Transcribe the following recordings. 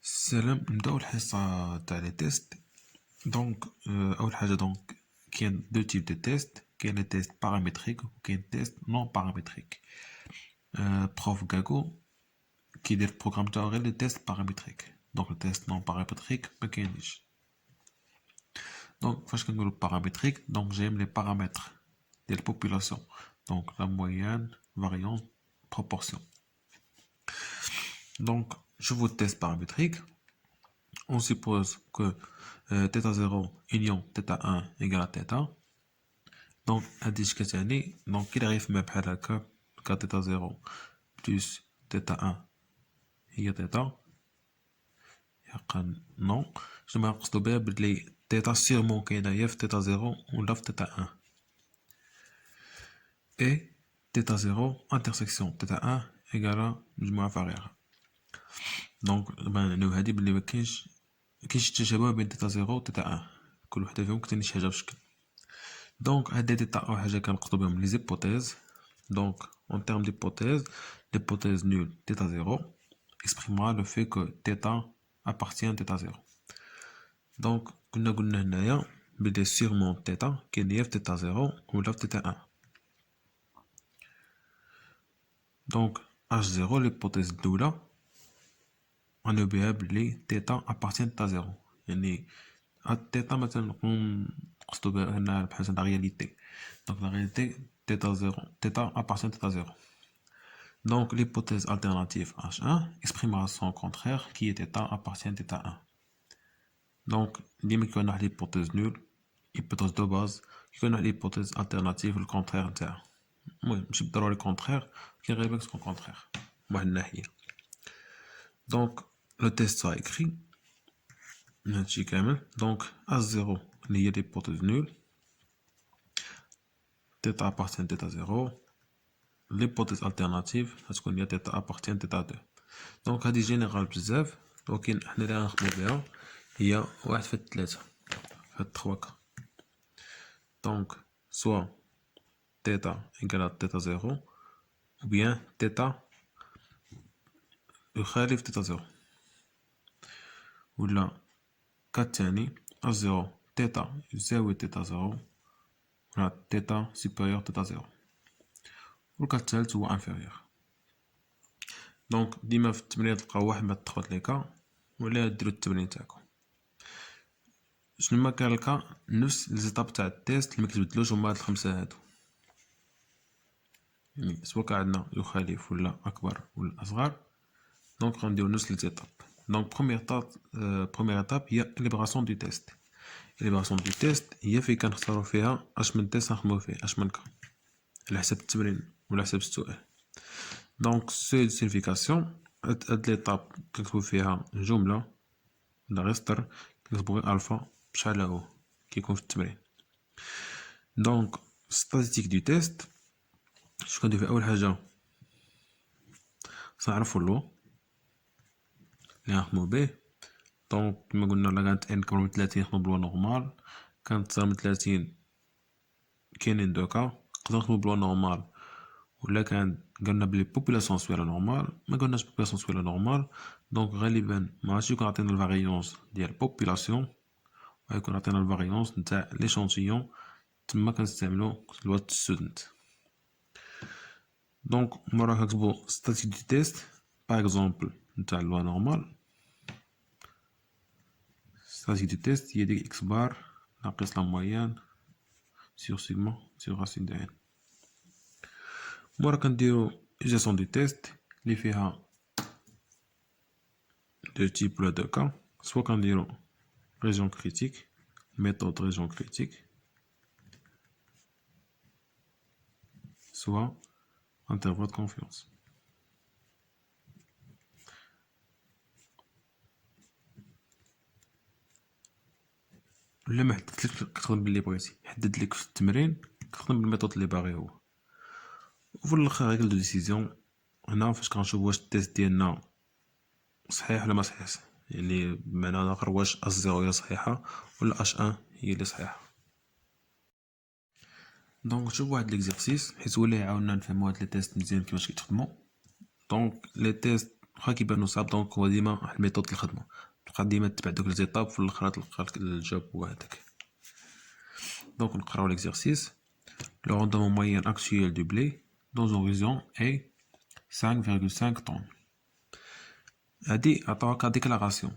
السلام. نبداو الحصة تاع لي تيست. دونك اول حاجة كاين دو تيب دو تيست. كاين لي تيست بارامتريك وكاين تيست نون بارامتريك. بروف غاكو كيدير البروغرام تاعو غير لي تيست بارامتريك. دونك التيست نون بارامتريك ما كاينش. دونك فاش كنقولو بارامتريك دونك جايين لي بارامتر ديال البوبولاسيون. دونك لا مويان فاريون بروبورسيون. Donc, je vous teste paramétrique. On suppose que θ0 union θ1 égale à θ. Donc, indice donc il arrive même à la que θ0 plus θ1 هي θ. Non, je m'arrête bien بلي θ sûrement كاينة يا في θ0 ولا في θ1. Et θ0 intersection θ1 égale à مجموعة فارغة. دونك نو هادي بلي مكاينش تشابه بين θ0 و θ1. كل وحدة فيهم كتعني شي حاجة بشكل. دونك هاد لي ديتا أول حاجة كنقصدو بهم لي زيبوتيز. دونك en termes d'hypothèse, l'hypothèse nulle θ0 exprimera le fait que θ appartient à θ0. دونك قلنا هنايا بلي sûrement θ كاين يا في θ0 ولا في θ1. دونك H0 l'hypothèse الأولى غنبداو بها بلي θ appartient à θ0. يعني هاد θ مثلا نقصدو بها هنا بحال لا رياليتي. دونك لا رياليتي θ appartient à θ0. Donc l'hypothèse alternative H1 exprimera son contraire qui est θ appartient à θ1. Donc ديما كيكون واحد l'hypothèse nulle hypothèse de base كيكون واحد l'hypothèse alternative le contraire نتاعها. المهم ماشي بالضروري contraire كاين غير باك contraire من واحد الناحية. Donc le test sera écrit هادشي كامل. دونك H0 اللي هي l'hypothèse nulle θ appartient à θ0. l'hypothèse alternative غتكون هي θ appartient à θ2. دونك هادي جينيرال بزاف ولكن حنا اللي غنخدمو بها هي 1/3 في هاد 3 كا. دونك سوا θ égale à θ0 ou bien θ يخالف θ0 ولا كا التاني H0 θ يساوي θ0 ولا θ supérieur θ0 والكا التالت هو inférieur. دونك ديما في التمرين تلقاو واحد من هاد لي كا ولا ديرو التمرين تاعكم. شنو ما كان الكا نفس ليزيطاب تاع التيست اللي مكتبدلوش هما هاد الخمسة هادو. يعني سوا كان عندنا يخالف ولا أكبر ولا أصغر دونك غنديرو نفس ليزيطاب. دونك بروميير إيطاب هي إليبراسيون دو تيست. إليبراسيون دو تيست هي فين كنختارو فيها اش من تيست غنخدمو فيه اش من كا على حسب التمرين ولا حسب السؤال. دونك سي سيرفيكاسيون هاد ليطاب كنكتبو فيها جملة ولا غير سطر كنكتبو غير ألفا بشحال هو كيكون في التمرين. دونك ستاتيستيك دو تيست شنو كندير في أول حاجة سنعرفو اللو اللي غنخدمو بيه. دونك كما قلنا لا كانت ان كبر من 30 نخدمو بلو نورمال، كانت صغر من 30 كاينين دو كا نقدر نخدمو بلو نورمال ولا كان قلنا بلي بوبولاسيون سويلا نورمال ما قلناش بوبولاسيون سويلا نورمال. دونك غالبا ما غاديش يكون عطينا الفاريونس ديال بوبولاسيون غيكون عطينا الفاريونس نتاع ليشونتيون تما كنستعملو لوا ستودنت. دونك مرة كنكتبو ستاتيك دو تيست باغ اكزومبل نتاع لوا نورمال. ستاتيك دو تيست هي ديك اكس بار ناقص لا مويان سور سيغمون سور راسين دو ان. مرة كنديرو جيستيون دو تيست اللي فيها دو تيب ولا دو كا. سوا كنديرو ريجيون كريتيك méthode région critique soit intervalle de confiance. ولا ما حددتلكش كتخدم باللي بغيتي حدد لك في التمرين كتخدم بالميثود اللي باغي هو. وفي الاخر ريغل دو ديسيزيون هنا فاش كنشوف واش التيست ديالنا صحيح ولا ما صحيحش. يعني بمعنى اخر واش اش 0 هي صحيحه ولا اش 1 هي اللي صحيحه. دونك نشوف واحد ليكزارسيس حيت هو اللي يعاوننا نفهمو هاد لي تيست مزيان كيفاش كيتخدمو. دونك لي تيست واخا كيبانو صعاب دونك هو ديما الميثود الخدمة تبقى ديما تتبع دوك ليزيطاب في الاخر تلقى الجواب هو هداك. دونك نقراو l'exercice. Le rendement moyen actuel du blé dans une région est 5,5 tonnes. هادي عطاوها كديكلاراسيون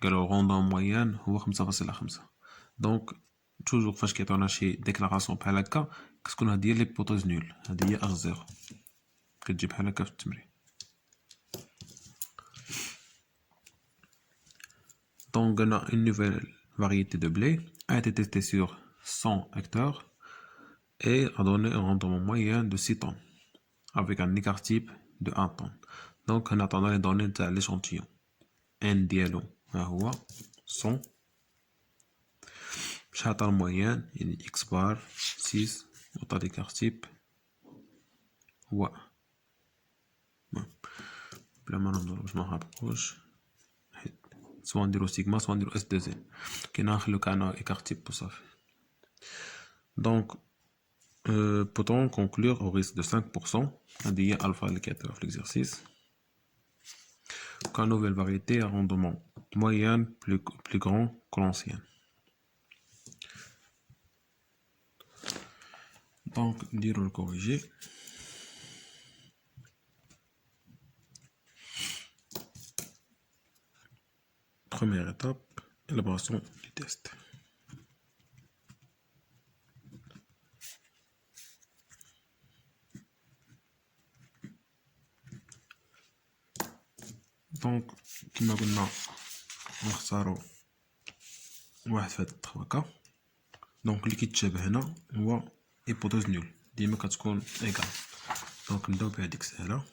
قالوا الروندون موين هو 5.5. دونك توجور فاش كيعطيونا شي ديكلاراسيون بحال هكا كتكون هادي هي ليبوتيز نول، هادي هي اش زيرو كتجي بحال هكا في التمرين. Donc on a une nouvelle variété de blé a été testée sur 100 hectares et a donné un rendement moyen de 6 tonnes avec un écart type de 1 tonne. Donc on attend les données de l'échantillon. N ديالو ها هو 100 باش عطا الموين يعني x بار 6 وعطا l'écart type هو بلا ما نهضرو باش منهبطوش سوا نديرو سيغما سوا نديرو اس 2 ان كاين نخليو كاع écart type وصافي. Donc peut-on conclure au risque de 5%, هذه هي alpha اللي كيعطيوها في l'exercice, qu'une nouvelle variété a rendement moyen plus grand que l'ancienne. Donc نديرو le corriger. Première étape, élaboration du test. دونك كيما قلنا نختارو واحد في هاد التخوكا. دونك اللي كيتشابه هنا هو هيبوتيز نول ديما كتكون ايكال. دونك نبداو بهاديك سهله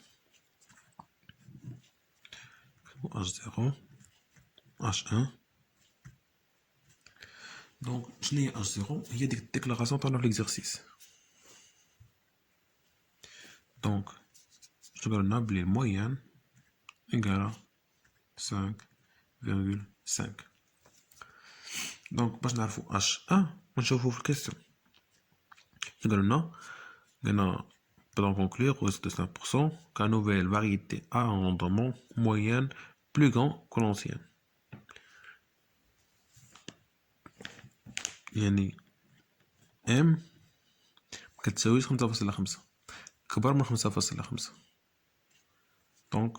h0 h1. دونك شنو هي h0 هي ديك الديكلاراسيون تاعنا في ليكزارسيس. دونك شنو قالنا بلي الموين égale 5,5. دونك باش نعرفو h1 ونشوفو في الكيستيون قالنا peut-on conclure au risque de 5% qu'une nouvelle variété a un rendement moyen plus grand que l'ancienne. يعني m كتساويش 5.5 كبر من 5.5. دونك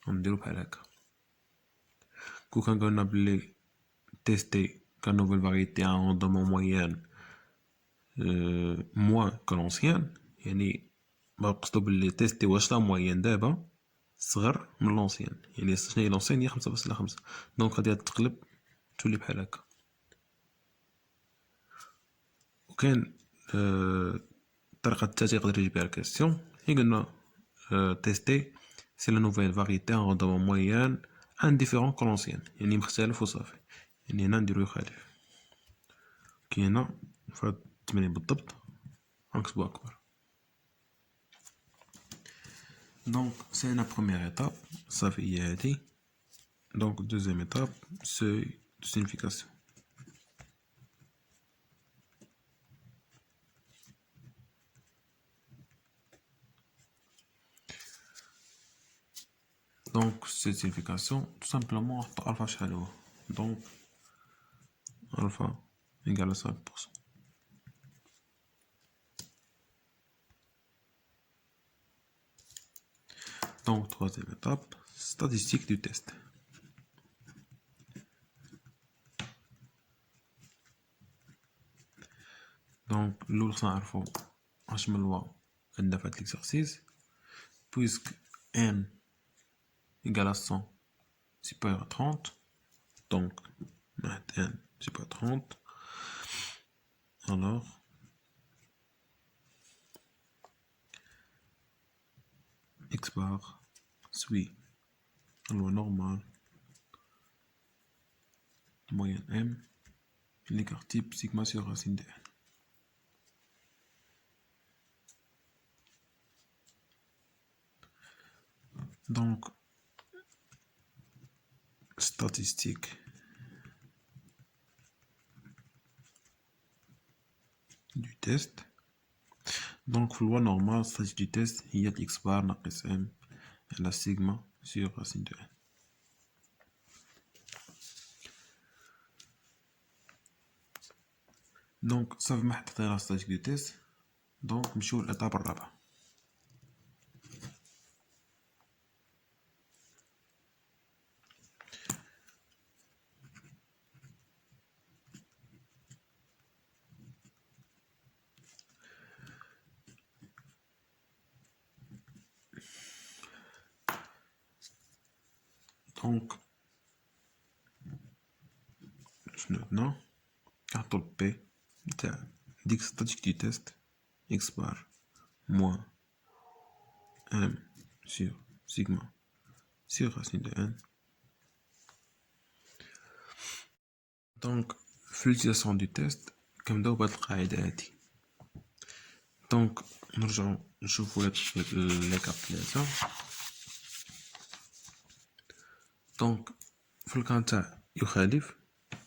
غنديرو بحال هكا. كون كان قلنا بلي تيستي كان نوفيل فاريتي ان روندمون موين موان كو لونسيان، يعني نقصدو بلي تيستي واش لا موين دابا صغر من لونسيان، يعني شناهي لونسيان هي 5.5. دونك غادي تقلب تولي بحال هكا. وكاين الطريقه الثالثه يقدر يجي بها الكاستيون هي قلنا تيستي سي لا نوفيل فاريتي ان روندمون موين انديفيرون كو لونسيان، يعني مختلف وصافي. يعني هنا نديرو يخالف كي هنا في هاد التمرين بالضبط غنكتبو اكبر. دونك سي لا بروميير ايتاب صافي هي هادي. دونك دوزيام ايتاب سوي دو سيغنيفيكاسيون. Donc cette signification tout simplement alpha شحال هو. Donc alpha égale à 5%. Donc troisième étape, statistique du test. Donc l'autre ça نعرفو اش من لوا عندنا في هاد l'exercice puisque n égale à 100 supérieur à 30. Donc n supérieur à 30. Alors x bar suit la loi normale moyenne m l'écart type sigma sur racine de n. Donc statistique du test. دونك في loi normale statique du test هي x bar ناقص m على sigma sur racine de n. دونك صافي ما حطينا statique du test. دونك نمشيو للإطاب الرابع. دونك شنو عندنا؟ كنحطو ب نتاع ديك statique du test x bar moins m sur sigma sur racine de n. دونك في l'utilisation du test كنبداو بهاد القاعدة هادي. دونك نرجعو نشوفو لي كاب 3. دونك في الكان تاع يخالف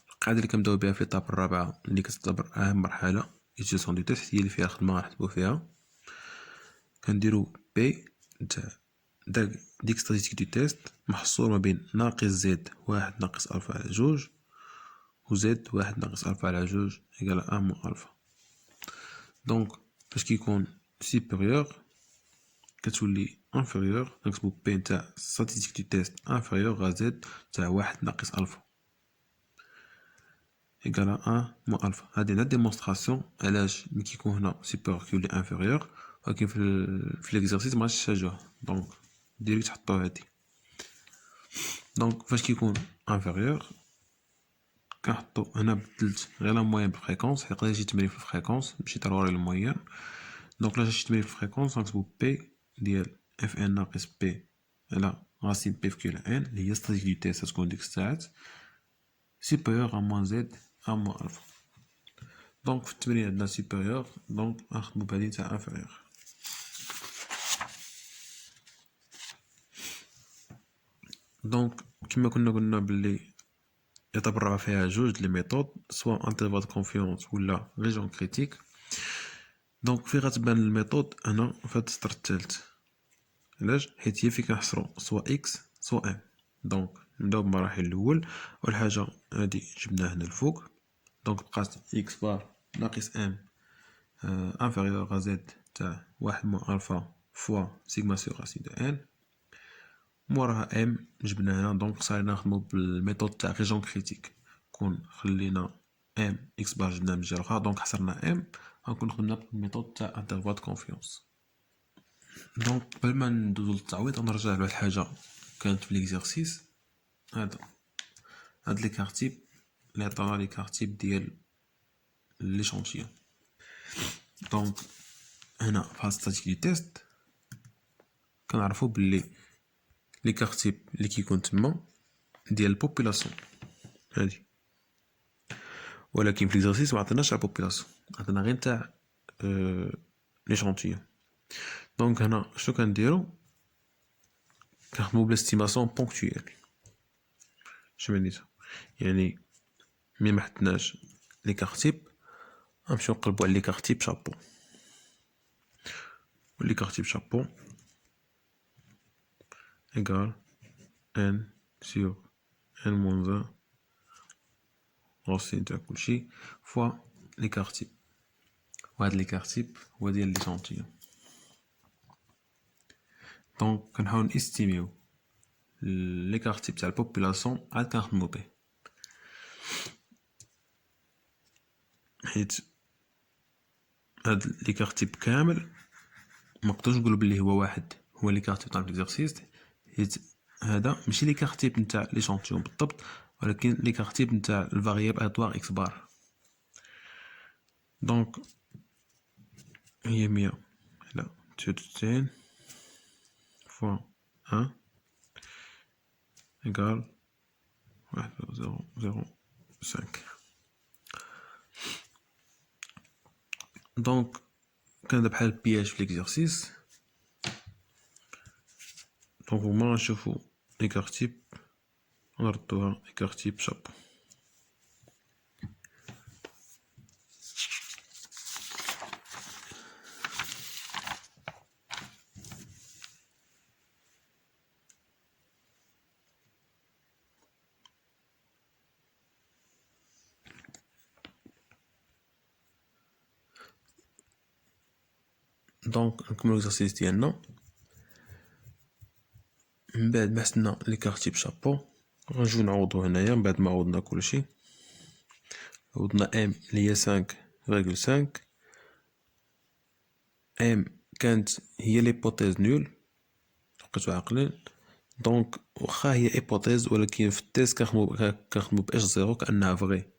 القاعدة اللي كنبداو بها في الإطاب الرابعة اللي كتعتبر أهم مرحلة utilisation du test هي اللي فيها الخدمة غنحسبو فيها. كنديرو بي نتاع ديك ستاتيستيك دو تيست محصور ما بين ناقص زد واحد ناقص ألفا على جوج و زد واحد ناقص ألفا على جوج إيكال أن موان ألفا. دونك فاش كيكون سوبيريور كتولي انفيريور نكتبو بي نتاع ستاتيستيك دو تيست انفيريور غا زد تاع واحد ناقص ألفا إيكال أن موان ألفا. هادي لا ديمونستراسيون علاش ملي كيكون هنا سوبيريور كيولي انفيريور، ولكن في ليكزارسيس مغاديش تحتاجوه. دونك ديريكت حطو هادي. دونك فاش كيكون انفيريور كنحطو هنا بدلت غير لا موين بفريكونس حيت يقدر يجي تمرين في الفريكونس ماشي ضروري الموين. دونك لا جا تمرين في الفريكونس غنكتبو بي ديال اف ان ناقص بي على راسين بي في كيلو ان اللي هي ستاتيك دو تيست تكون ديك الساعات سوبيريور ا موان زد ا موان الفا. دونك في التمرين عندنا سوبيريور دونك غنخدمو بهادي تاع انفيريور. دونك كما كنا قلنا بلي الإطاب الرابع فيها جوج لي ميثود سوا انترفال دو كونفيونس ولا ريجون كريتيك. دونك فين غتبان الميثود هنا في هاد السطر الثالث، علاش؟ حيت هي فين كنحصرو سوا اكس سوا ام. دونك نبداو بالمراحل الاول. اول حاجه هادي جبناها هنا الفوق، دونك بقات اكس بار ناقص ام انفيريور غا زد تاع واحد موان الفا فوا سيغما سور راسين دو ان. موراها ام جبنا هنا دونك صاير نخدمو بالميثود تاع ريجون كريتيك. كون خلينا ام اكس بار جبنا من الجهه الاخرى دونك حصرنا ام غنكون خدمنا بالميثود تاع انترفال كونفيونس. دونك قبل ما ندوزو للتعويض غنرجع لواحد الحاجه كانت في ليكزارسيس. هاد لي كارتيب لي عطانا لي كارتيب ديال ليشونتيون. دونك هنا في ستاتيك دو تيست كنعرفو بلي لي كارتيب اللي كيكون تما ديال البوبولاسيون هادي، ولكن في ليكزارسيس معطيناش على البوبولاسيون، عطينا غير تاع ليشونتيون. دونك هنا شنو كنديرو؟ كنخدمو بالاستيماسيون بونكتويال. شنو معنيتها؟ يعني ملي ما حطناش لي كارتيب غنمشيو نقلبو على لي كارتيب شابو، لي كارتيب شابو égal n sur n moins 1 racine تاع كلشي فوا لي كارتيب. وهاد لي كارتيب هو ديال ليشونتيون. دونك كنحاول نستيميو لي كارتيب تاع البوبولاسيون عاد كنخدمو به، حيت هاد لي كارتيب كامل مقدرش نقولو بلي هو واحد هو لي كارتيب تاع ليكزارسيس، حيت هذا ماشي لي كارتيب نتاع ليشونتيون بالضبط، ولكن لي كارتيب نتاع الفاريابل اتوار اكس بار. دونك هي 100 على 99 فوا 1 égal 1,005. دونك كنبدا بحال بياج في ليكزارسيس. دونك هما غنشوفو لي كارتيب نردوها لي كارتيب شابو. دونك نكملو l'exercice ديالنا. من بعد ما حسبنا لي كارتي شابو غنجيو نعوضو هنايا. من بعد ما عوضنا كلشي، عوضنا ام اللي هي 5,5. ام كانت هي ليبوتيز نول، بقيتو عاقلين. دونك واخا هي ايبوتيز ولكن في التيست كنخدمو ب اش زيرو كانها فغي.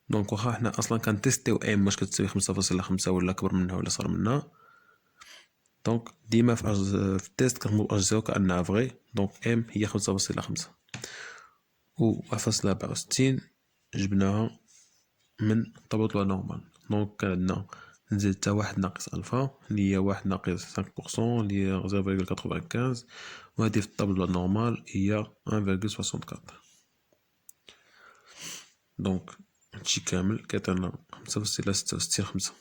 دونك واخا حنا اصلا كنتيستيو ام واش كتساوي 5.5 ولا كبر منها ولا صغر منها، دونك ديما في التيست كنخدمو ب اش زيرو كانها فغي. دونك ام هي 5.5 و 1.64 جبناها من طابلو لا نورمال. دونك كان عندنا نزيد حتى واحد ناقص الفا اللي هي واحد ناقص 5% اللي هي 0.95، وهادي في الطابلو لا نورمال هي 1.64. دونك هادشي كامل كيعطينا 5.66.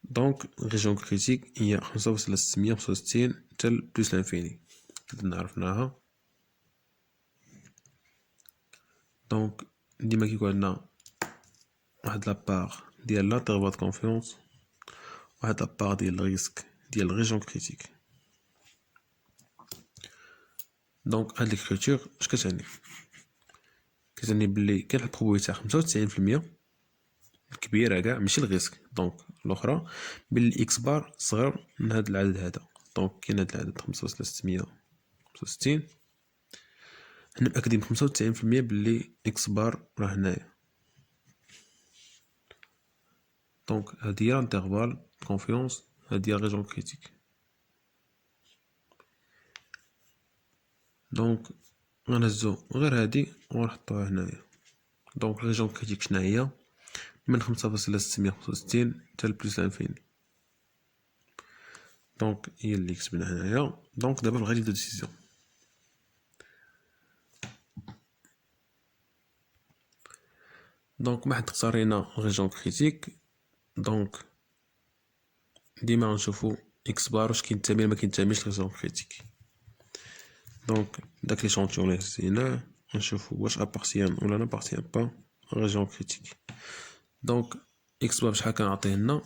دونك ريجيون كريتيك هي 5.665 حتى بلوس لانفيني كنا عرفناها. دونك ديما كيكون عندنا واحد لابار ديال لانترفال دو كونفيونس، واحد لابار ديال الريسك ديال ريجيون كريتيك. دونك هاد ليكريتور اش كتعني؟ كتعني بلي كاين واحد البروبابيليتي 95% كبيره كاع ماشي الريسك. دونك الاخرى بلي اكس بار صغر من هاد العدد هذا. دونك كاين هاد العدد 5.665، حنا مأكدين 95% بلي اكس بار راه هنايا. دونك هادي هي لانترفال كونفيونس، هادي هي ريجيون كريتيك. دونك غنهزو غير هادي ونحطوها هنايا. دونك ريجيون كريتيك شنا هي؟ من 5.665 حتى لبلوس لانفيني. دونك هي اللي كتبنا هنايا. دونك دابا الغالي دو ديسيزيون. دونك ما حد اختارينا ريجيون كريتيك، دونك ديما غنشوفو اكس بار واش كينتمي ولا ما كينتميش لريجيون كريتيك. دونك داك ليشونتيون اللي هزيناه غنشوفو واش ابارتيان ولا نابارتيان با ريجيون كريتيك. دونك اكس بار شحال كنعطيه لنا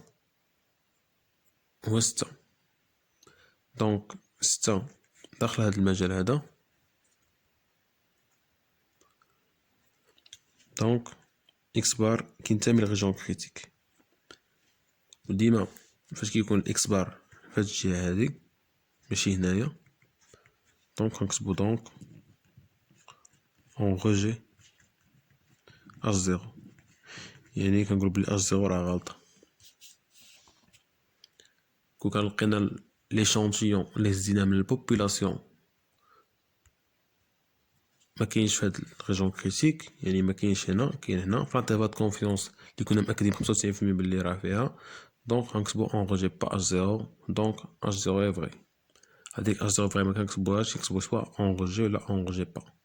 هو 6. دونك 6 داخل هاد المجال هذا. دونك اكس بار كينتمي لريجيون كريتيك، وديما فاش كيكون اكس بار فهاد الجهة هادي ماشي هنايا، دونك غنكتبو دونك اون روجي اش زيرو، يعني كنقول بلي اش زيرو راه غالطة. كون كان لقينا ليشونتيون اللي هزيناه من البوبولاسيون ما كاينش في هاد الريجون كريتيك، يعني ما كاينش هنا، كاين هنا في لانترفال دو كونفيونس اللي كنا مأكدين 95% بلي راه فيها. دونك غنكتبو اون روجي با اش زيرو. دونك اش زيرو اي فغي. هاديك اش زيرو فغي ما كنكتبوهاش، كنكتبو سوا اون روجي ولا اون روجي با.